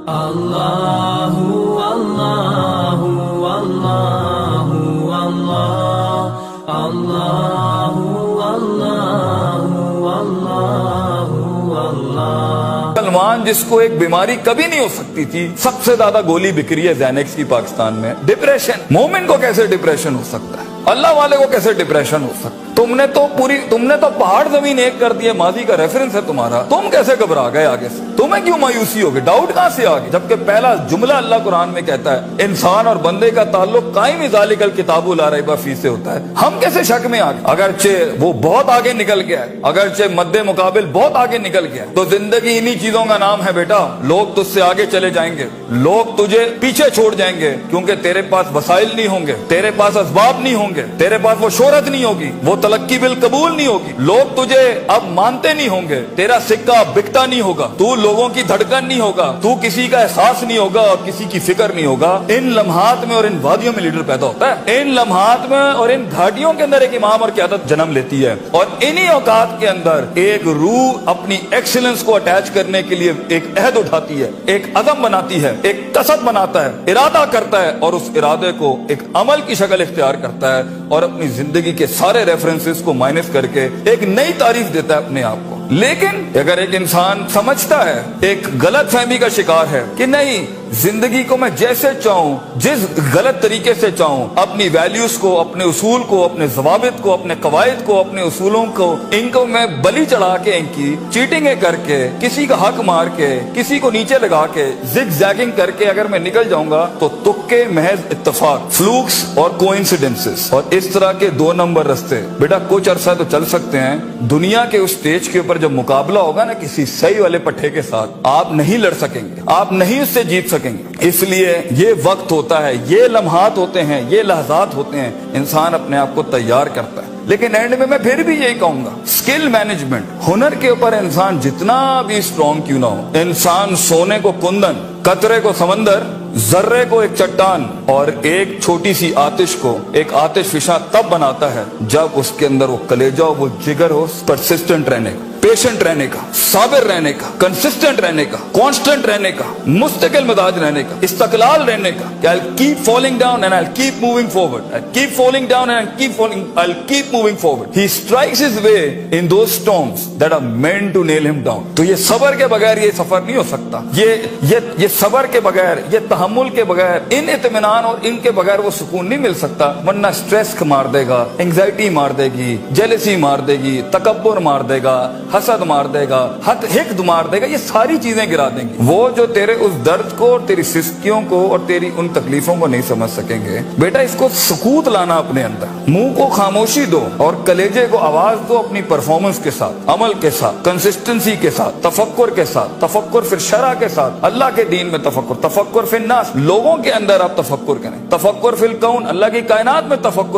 Allahu Allahu Allahu Allah Allahu Allahu Allahu Allah. Salman جس کو ایک بیماری کبھی نہیں ہو سکتی تھی، سب سے زیادہ گولی بک رہی ہے زینکس کی پاکستان میں. ڈپریشن. مومن کو کیسے ڈپریشن ہو سکتا ہے؟ اللہ والے کو کیسے ڈپریشن ہو سکتا ہے؟ تم نے تو پہاڑ زمین ایک کر دیا، ماضی کا ریفرنس ہے تمہارا. تم کیسے گھبرا گئے آگے سے؟ تمہیں کیوں مایوسی ہوگی؟ ڈاؤٹ کہاں سے آگے؟ جبکہ پہلا جملہ اللہ قرآن میں کہتا ہے انسان اور بندے کا تعلق قائم ذالک الکتاب لا ریب فیہ سے ہوتا ہے. ہم کیسے شک میں آگے؟ اگرچہ وہ بہت آگے نکل گیا ہے، اگرچہ مد مقابل بہت آگے نکل گیا ہے، تو زندگی انہی چیزوں کا نام ہے بیٹا. لوگ تجھ سے آگے چلے جائیں گے، لوگ تجھے پیچھے چھوڑ جائیں گے، کیونکہ تیرے پاس وسائل نہیں ہوں گے، تیرے پاس اسباب نہیں ہوں گے، تیرے پاس وہ شہرت نہیں ہوگی، وہ تلقی بالقبول نہیں ہوگی. لوگ تجھے اب مانتے نہیں ہوں گے، تیرا سکہ بکتا نہیں ہوگا، تو لوگوں کی دھڑکن نہیں ہوگا، تو کسی کا احساس نہیں ہوگا اور کسی کی فکر نہیں ہوگا. ان لمحات میں اور ان وادیوں میں لیڈر پیدا ہوتا ہے. ان لمحات میں اور ان گھاٹیوں کے اندر ایک امام اور قیادت جنم لیتی ہے، اور انہی اوقات کے اندر ایک روح اپنی ایکسلنس کو اٹیچ کرنے کے لیے ایک عہد اٹھاتی ہے، ایک عزم بناتی ہے، ایک قصد بناتا ہے، ارادہ کرتا ہے، اور اس ارادے کو ایک عمل کی شکل اختیار کرتا ہے، اور اپنی زندگی کے سارے ریفرنسز کو مائنس کر کے ایک نئی تعریف دیتا ہے اپنے آپ کو. لیکن اگر ایک انسان سمجھتا ہے، ایک غلط فہمی کا شکار ہے کہ نہیں، زندگی کو میں جیسے چاہوں، جس غلط طریقے سے چاہوں، اپنی ویلیوز کو، اپنے اصول کو، اپنے ضوابط کو، اپنے قواعد کو، اپنے اصولوں کو، ان کو میں بلی چڑھا کے، ان کی چیٹنگیں کر کے، کسی کا حق مار کے، کسی کو نیچے لگا کے، زگ زیگنگ کر کے اگر میں نکل جاؤں گا تو تکے، محض اتفاق، فلوکس اور کوئنسیڈنسز، اور اس طرح کے 2 نمبر رستے بیٹا کچھ عرصہ تو چل سکتے ہیں. دنیا کے اس سٹیج کے اوپر جب مقابلہ ہوگا نا کسی صحیح والے پٹھے کے ساتھ، آپ نہیں لڑ سکیں گے، آپ نہیں اس سے جیت سکیں گے. اس لیے یہ وقت ہوتا ہے، یہ لمحات ہوتے ہیں، یہ لحظات ہوتے ہیں، انسان اپنے آپ کو تیار کرتا ہے. لیکن اینڈ میں پھر بھی یہی کہوں گا، سکل مینجمنٹ، ہنر کے اوپر انسان جتنا بھی اسٹرانگ کیوں نہ ہو، انسان سونے کو کندن، قطرے کو سمندر، ذرے کو ایک چٹان، اور ایک چھوٹی سی آتش کو ایک آتش فشاں تب بناتا ہے جب اس کے اندر وہ کلیجہ ہو، وہ جگر ہو، پرسسٹنٹ رہنے کا، پیشنٹ رہنے کا، صابر رہنے کا، کنسسٹنٹ رہنے کا، کانسٹنٹ رہنے کا، مستقل مزاج رہنے کا، استقلال رہنے کا، کہ I'll keep falling down and I'll keep moving forward. I'll keep falling down and I'll keep moving forward. He strikes his way in those storms that are meant to nail him down. تو یہ صبر کے بغیر یہ سفر نہیں ہو سکتا. یہ صبر کے بغیر، یہ تحمل کے بغیر، ان اطمینان اور ان کے بغیر وہ سکون نہیں مل سکتا. ورنہ سٹریس مار دے گا، انگزائٹی مار دے گی، جیلسی مار دے گی، تکبر مار دے گا، حسد مار دے گا، حقد مار دے گا، یہ ساری چیزیں گرا دیں گی. وہ جو تیرے اس درد کو اور تیری سستیوں کو اور تیری ان تکلیفوں کو نہیں سمجھ سکیں گے. بیٹا اس کو سکوت لانا اپنے اندر، منہ کو خاموشی دو اور کلیجے کو آواز دو، اپنی پرفارمنس کے ساتھ، عمل کے ساتھ، کنسسٹنسی کے ساتھ، تفکر کے ساتھ، تفکر پھر شرع کے ساتھ، اللہ کے دین میں تفکر، تفکر فی الناس، لوگوں کے اندر آپ تفکر کریں، تفکر فی الکون، اللہ کی کائنات میں تفکر.